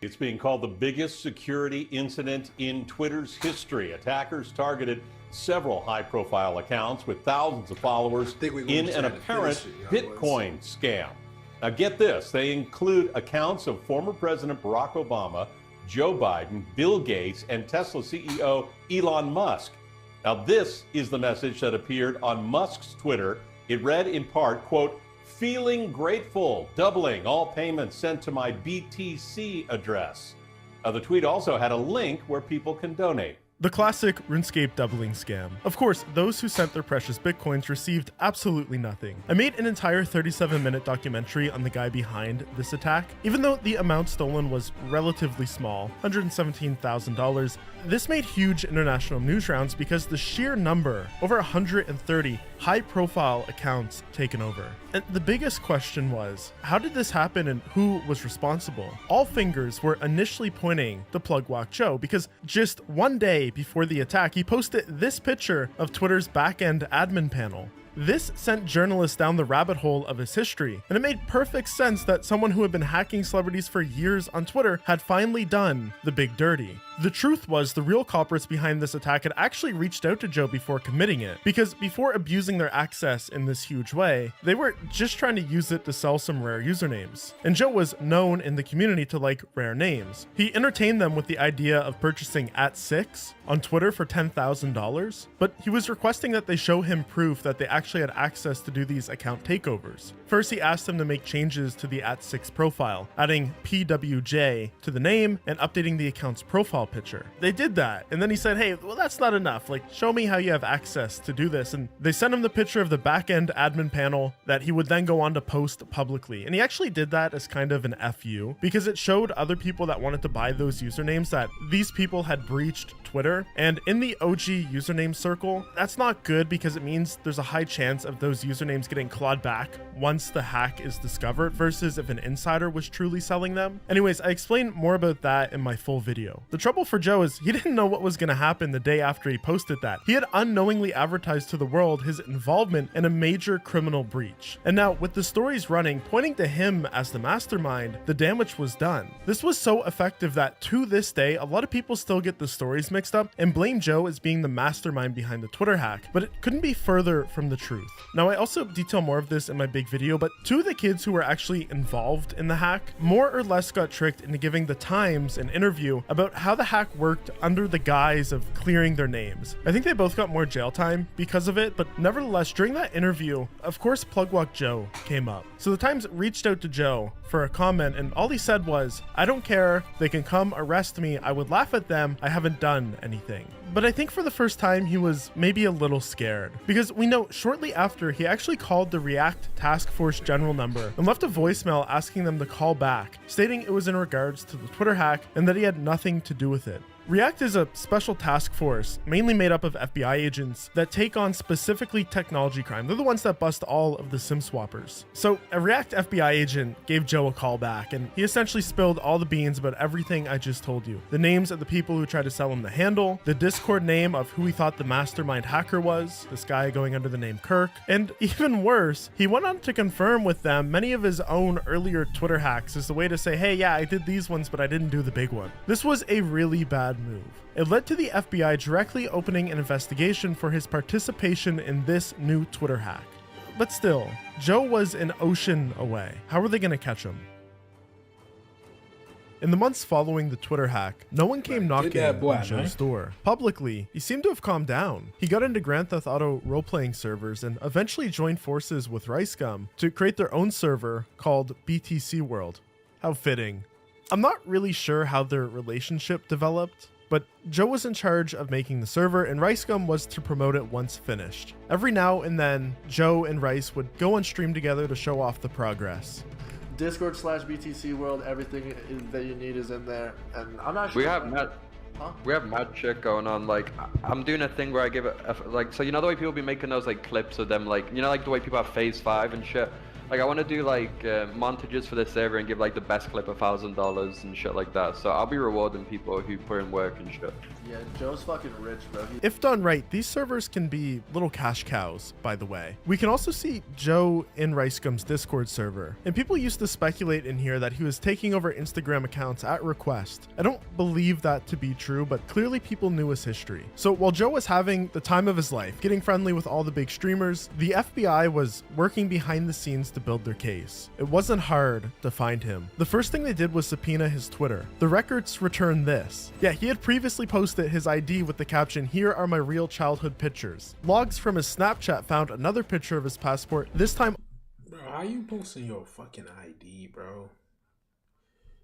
It's being called the biggest security incident in Twitter's history. Attackers targeted several high-profile accounts with thousands of followers in an apparent Bitcoin scam. Now get this, they include accounts of former President Barack Obama, Joe Biden, Bill Gates, and Tesla CEO Elon Musk. Now this is the message that appeared on Musk's Twitter. It read in part, quote, "Feeling grateful, doubling all payments sent to my BTC address." Now the tweet also had a link where people can donate. The classic RuneScape doubling scam. Of course, those who sent their precious bitcoins received absolutely nothing. I made an entire 37-minute documentary on the guy behind this attack. Even though the amount stolen was relatively small, $117,000, this made huge international news rounds because the sheer number, over 130 high-profile accounts taken over. And the biggest question was, how did this happen and who was responsible? All fingers were initially pointing to Plugwalk Joe because just one day before the attack, he posted this picture of Twitter's back-end admin panel. This sent journalists down the rabbit hole of his history, and it made perfect sense that someone who had been hacking celebrities for years on Twitter had finally done the big dirty. The truth was, the real culprits behind this attack had actually reached out to Joe before committing it, because before abusing their access in this huge way, they were just trying to use it to sell some rare usernames. And Joe was known in the community to like rare names. He entertained them with the idea of purchasing @6 on Twitter for $10,000, but he was requesting that they show him proof that they actually had access to do these account takeovers. First, he asked them to make changes to the @6 profile, adding PWJ to the name and updating the account's profile picture. They did that, and then he said, hey, well, that's not enough. Like, show me how you have access to do this. And they sent him the picture of the back-end admin panel that he would then go on to post publicly. And he actually did that as kind of an FU, because it showed other people that wanted to buy those usernames that these people had breached Twitter. And in the OG username circle, that's not good because it means there's a high chance of those usernames getting clawed back once the hack is discovered versus if an insider was truly selling them. Anyways, I explained more about that in my full video. The trouble for Joe is he didn't know what was going to happen the day after he posted that. He had unknowingly advertised to the world his involvement in a major criminal breach. And now with the stories running, pointing to him as the mastermind, the damage was done. This was so effective that to this day, a lot of people still get the stories mixed up and blame Joe as being the mastermind behind the Twitter hack, but it couldn't be further from the truth. Now, I also detail more of this in my big video, but two of the kids who were actually involved in the hack more or less got tricked into giving the Times an interview about how the the hack worked under the guise of clearing their names. I think they both got more jail time because of it, but nevertheless, during that interview, of course, Plugwalk Joe came up. So the Times reached out to Joe for a comment, and all he said was, "I don't care, they can come arrest me, I would laugh at them, I haven't done anything." But I think for the first time he was maybe a little scared, because we know shortly after he actually called the React Task Force general number and left a voicemail asking them to call back, stating it was in regards to the Twitter hack and that he had nothing to do with it. React is a special task force, mainly made up of FBI agents that take on specifically technology crime. They're the ones that bust all of the SIM swappers. So a React FBI agent gave Joe a call back, and he essentially spilled all the beans about everything I just told you. The names of the people who tried to sell him the handle, the Discord name of who he thought the mastermind hacker was, this guy going under the name Kirk, and even worse, he went on to confirm with them many of his own earlier Twitter hacks as a way to say, hey, yeah, I did these ones, but I didn't do the big one. This was a really bad move. It led to the FBI directly opening an investigation for his participation in this new Twitter hack. But still, Joe was an ocean away. How were they going to catch him? In the months following the Twitter hack, no one came knocking on Joe's door. Publicly, he seemed to have calmed down. He got into Grand Theft Auto role-playing servers and eventually joined forces with RiceGum to create their own server called BTC World. How fitting. I'm not really sure how their relationship developed, but Joe was in charge of making the server and RiceGum was to promote it once finished. Every now and then, Joe and Rice would go on stream together to show off the progress. Discord/BTC World, everything that you need is in there, and I'm not sure. We have mad shit going on. Like, I'm doing a thing where I give it like, so you know the way people be making those like clips of them, like, you know, like the way people have phase 5 and shit. Like, I want to do like montages for the server and give like the best clip $1,000 and shit like that. So I'll be rewarding people who put in work and shit. Yeah, Joe's fucking rich, bro. If done right, these servers can be little cash cows, by the way. We can also see Joe in RiceGum's Discord server, and people used to speculate in here that he was taking over Instagram accounts at request. I don't believe that to be true, but clearly people knew his history. So while Joe was having the time of his life, getting friendly with all the big streamers, the FBI was working behind the scenes to build their case. It wasn't hard to find him. The first thing they did was subpoena his Twitter. The records returned this. Yeah, he had previously posted his ID with the caption, "Here are my real childhood pictures." Logs from his Snapchat found another picture of his passport, this time. Bro, how you posting your fucking ID, bro?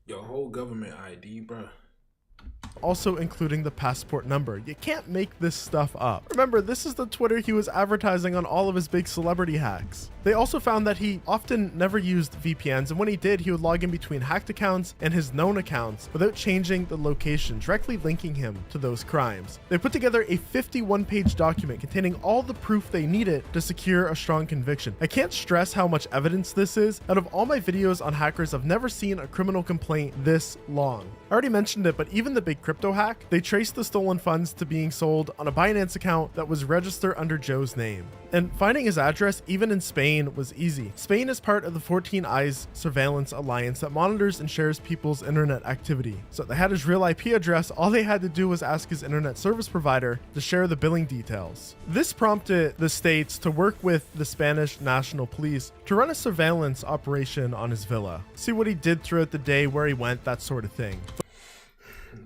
Your whole government ID, bro. Also including the passport number. You can't make this stuff up. Remember, this is the Twitter he was advertising on all of his big celebrity hacks. They also found that he often never used VPNs, and when he did, he would log in between hacked accounts and his known accounts without changing the location, directly linking him to those crimes. They put together a 51-page document containing all the proof they needed to secure a strong conviction. I can't stress how much evidence this is. Out of all my videos on hackers, I've never seen a criminal complaint this long. I already mentioned it, but even the big crypto hack, they traced the stolen funds to being sold on a Binance account that was registered under Joe's name. And finding his address, even in Spain, was easy. Spain is part of the 14 Eyes surveillance alliance that monitors and shares people's internet activity. So they had his real IP address. All they had to do was ask his internet service provider to share the billing details. This prompted the states to work with the Spanish National Police to run a surveillance operation on his villa. See what he did throughout the day, where he went, that sort of thing.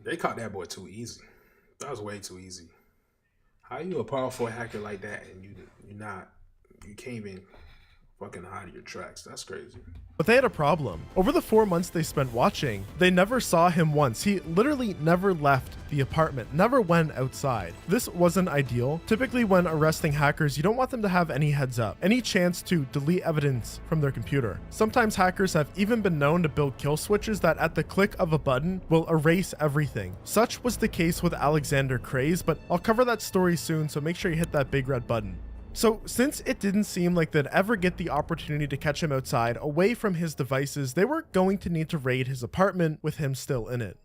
They caught that boy too easy. That was way too easy. How you a powerful hacker like that and you can't even fucking hide your tracks? That's crazy. But they had a problem. Over the 4 months they spent watching, they never saw him once. He literally never left the apartment, never went outside. This wasn't ideal. Typically when arresting hackers, you don't want them to have any heads up, any chance to delete evidence from their computer. Sometimes hackers have even been known to build kill switches that at the click of a button will erase everything. Such was the case with Alexander Craze, but I'll cover that story soon, so make sure you hit that big red button. So since it didn't seem like they'd ever get the opportunity to catch him outside, away from his devices, they were going to need to raid his apartment with him still in it.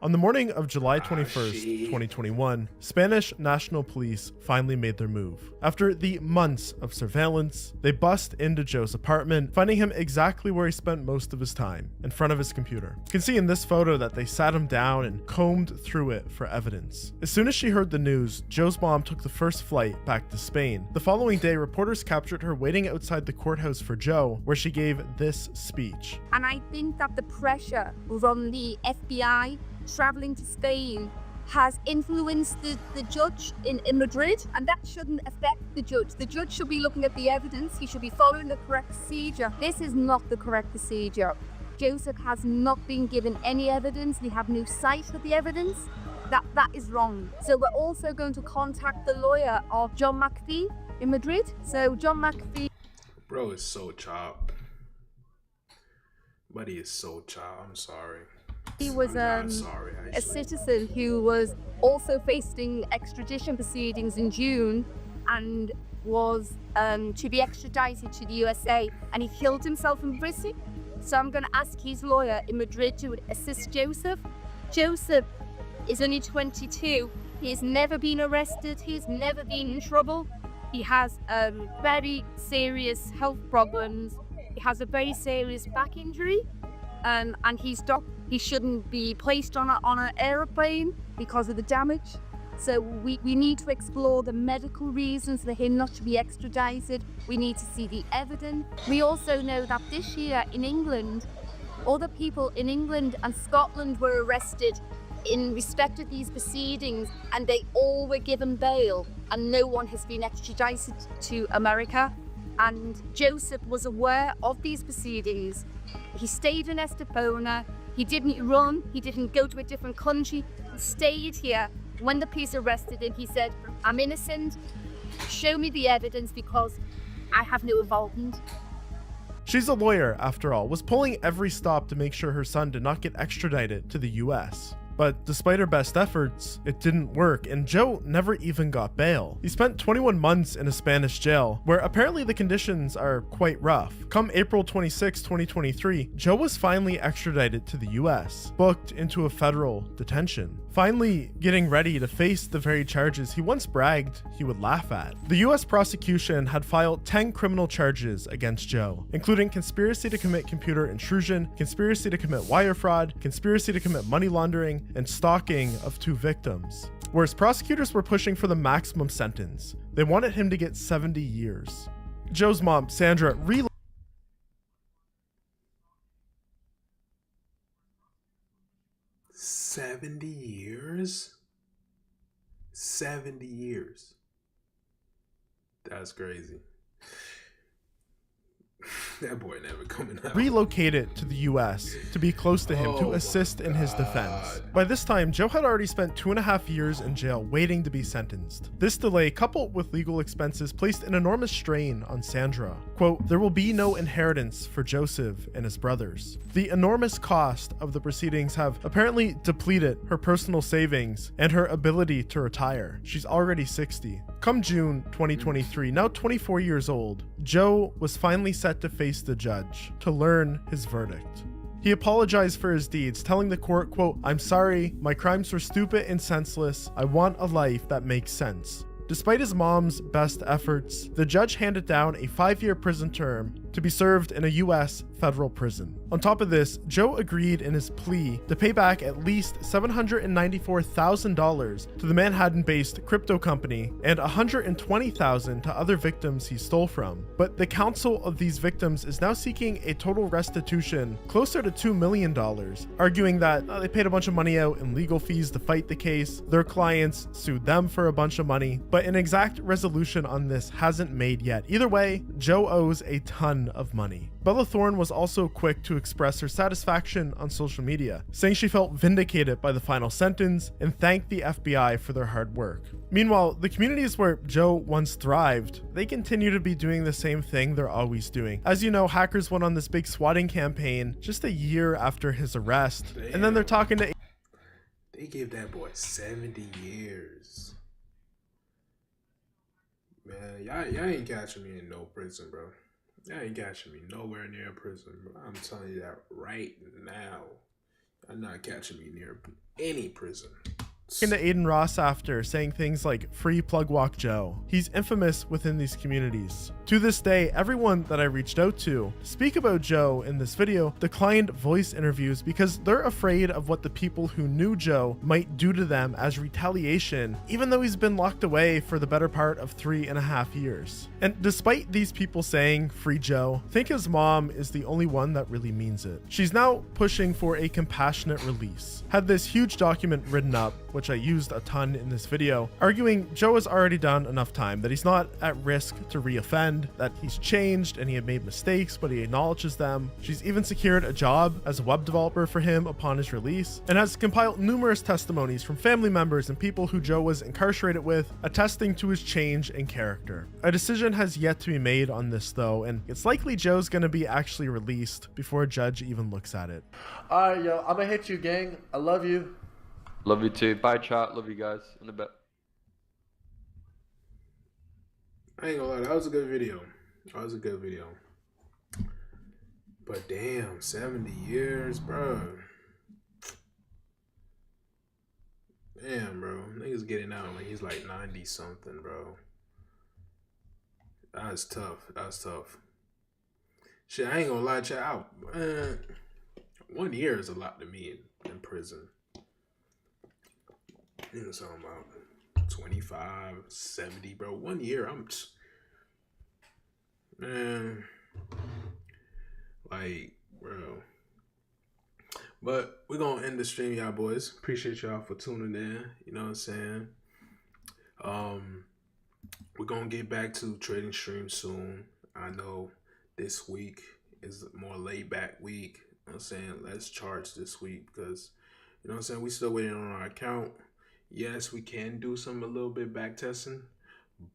On the morning of July 21st, 2021, Spanish National Police finally made their move. After the months of surveillance, they bust into Joe's apartment, finding him exactly where he spent most of his time, in front of his computer. You can see in this photo that they sat him down and combed through it for evidence. As soon as she heard the news, Joe's mom took the first flight back to Spain. The following day, reporters captured her waiting outside the courthouse for Joe, where she gave this speech. And I think that the pressure from the FBI traveling to Spain has influenced the judge in Madrid, and that shouldn't affect the judge. The judge should be looking at the evidence. He should be following the correct procedure. This is not the correct procedure. Joseph has not been given any evidence. We have no sight of the evidence. That is wrong. So we're also going to contact the lawyer of John McPhee in Madrid. So John McPhee. Bro is so chopped. Buddy is so chopped. I'm sorry. He was a citizen who was also facing extradition proceedings in June and was to be extradited to the USA, and he killed himself in prison. So I'm going to ask his lawyer in Madrid to assist Joseph. Joseph is only 22. He's never been arrested. He's never been in trouble. He has very serious health problems. He has a very serious back injury. And he shouldn't be placed on an aeroplane because of the damage. So we need to explore the medical reasons for him not to be extradited. We need to see the evidence. We also know that this year in England, other people in England and Scotland were arrested in respect of these proceedings, and they all were given bail, and no one has been extradited to America. And Joseph was aware of these proceedings. He stayed in Estepona. He didn't run. He didn't go to a different country. He stayed here. When the police arrested him, he said, "I'm innocent. Show me the evidence because I have no involvement." She's a lawyer, after all, was pulling every stop to make sure her son did not get extradited to the US. But despite her best efforts, it didn't work, and Joe never even got bail. He spent 21 months in a Spanish jail, where apparently the conditions are quite rough. Come April 26, 2023, Joe was finally extradited to the US, booked into a federal detention, finally getting ready to face the very charges he once bragged he would laugh at. The US prosecution had filed 10 criminal charges against Joe, including conspiracy to commit computer intrusion, conspiracy to commit wire fraud, conspiracy to commit money laundering, and stalking of 2 victims. Whereas prosecutors were pushing for the maximum sentence. They wanted him to get 70 years. Joe's mom, Sandra, 70 years? 70 years. That's crazy. That boy never coming out. relocated to the US to be close to him to assist in his defense. By this time, Joe had already spent 2.5 years in jail waiting to be sentenced. This delay, coupled with legal expenses, placed an enormous strain on Sandra. Quote, "There will be no inheritance for Joseph and his brothers." The enormous cost of the proceedings have apparently depleted her personal savings and her ability to retire. She's already 60. Come June 2023, now 24 years old, Joe was finally set to face the judge to learn his verdict. He apologized for his deeds, telling the court, quote, "I'm sorry, my crimes were stupid and senseless. I want a life that makes sense." Despite his mom's best efforts, the judge handed down a 5-year prison term to be served in a US federal prison. On top of this, Joe agreed in his plea to pay back at least $794,000 to the Manhattan-based crypto company and $120,000 to other victims he stole from. But the counsel of these victims is now seeking a total restitution closer to $2 million, arguing that they paid a bunch of money out in legal fees to fight the case, their clients sued them for a bunch of money, but an exact resolution on this hasn't made yet. Either way, Joe owes a ton of money. Bella Thorne was also quick to express her satisfaction on social media, saying she felt vindicated by the final sentence and thanked the FBI for their hard work. Meanwhile, the communities where Joe once thrived, they continue to be doing the same thing they're always doing. As you know, hackers went on this big swatting campaign just a year after his arrest, and then they're talking to... They gave that boy 70 years. Man, y'all ain't catching me in no prison, bro. Y'all ain't catching me nowhere near prison, bro. I'm telling you that right now. are not catching me near any prison. Into Aiden Ross after saying things like free plug walk Joe. He's infamous within these communities. To this day, everyone that I reached out to speak about Joe in this video declined voice interviews because they're afraid of what the people who knew Joe might do to them as retaliation, even though he's been locked away for the better part of 3.5 years. And despite these people saying free Joe, I think his mom is the only one that really means it. She's now pushing for a compassionate release. Had this huge document written up, which I used a ton in this video, arguing Joe has already done enough time, that he's not at risk to reoffend, that he's changed and he had made mistakes, but he acknowledges them. She's even secured a job as a web developer for him upon his release, and has compiled numerous testimonies from family members and people who Joe was incarcerated with, attesting to his change in character. A decision has yet to be made on this though, and it's likely Joe's gonna be actually released before a judge even looks at it. Alright, yo, I'm gonna hit you, gang. I love you. Love you too. Bye, chat. Love you guys. In a bit. I ain't gonna lie, that was a good video. That was a good video. But damn, 70 years, bro. Damn, bro. Niggas getting out like he's like 90 something, bro. That's tough. That's tough. Shit, I ain't gonna lie, chat out. 1 year is a lot to me in prison. You know what I'm talking about? 25, 70, bro. 1 year, man, like, bro. But we're gonna end the stream, y'all boys. Appreciate y'all for tuning in. You know what I'm saying? We're gonna get back to trading streams soon. I know this week is a more laid back week. You know what I'm saying? Let's charge this week because, you know what I'm saying, we still waiting on our account. Yes, we can do a little bit back testing,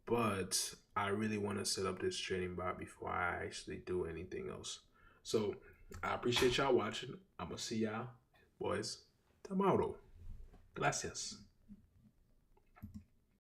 but I really want to set up this trading bot before I actually do anything else. So I appreciate y'all watching. I'm going to see y'all boys tomorrow. Gracias.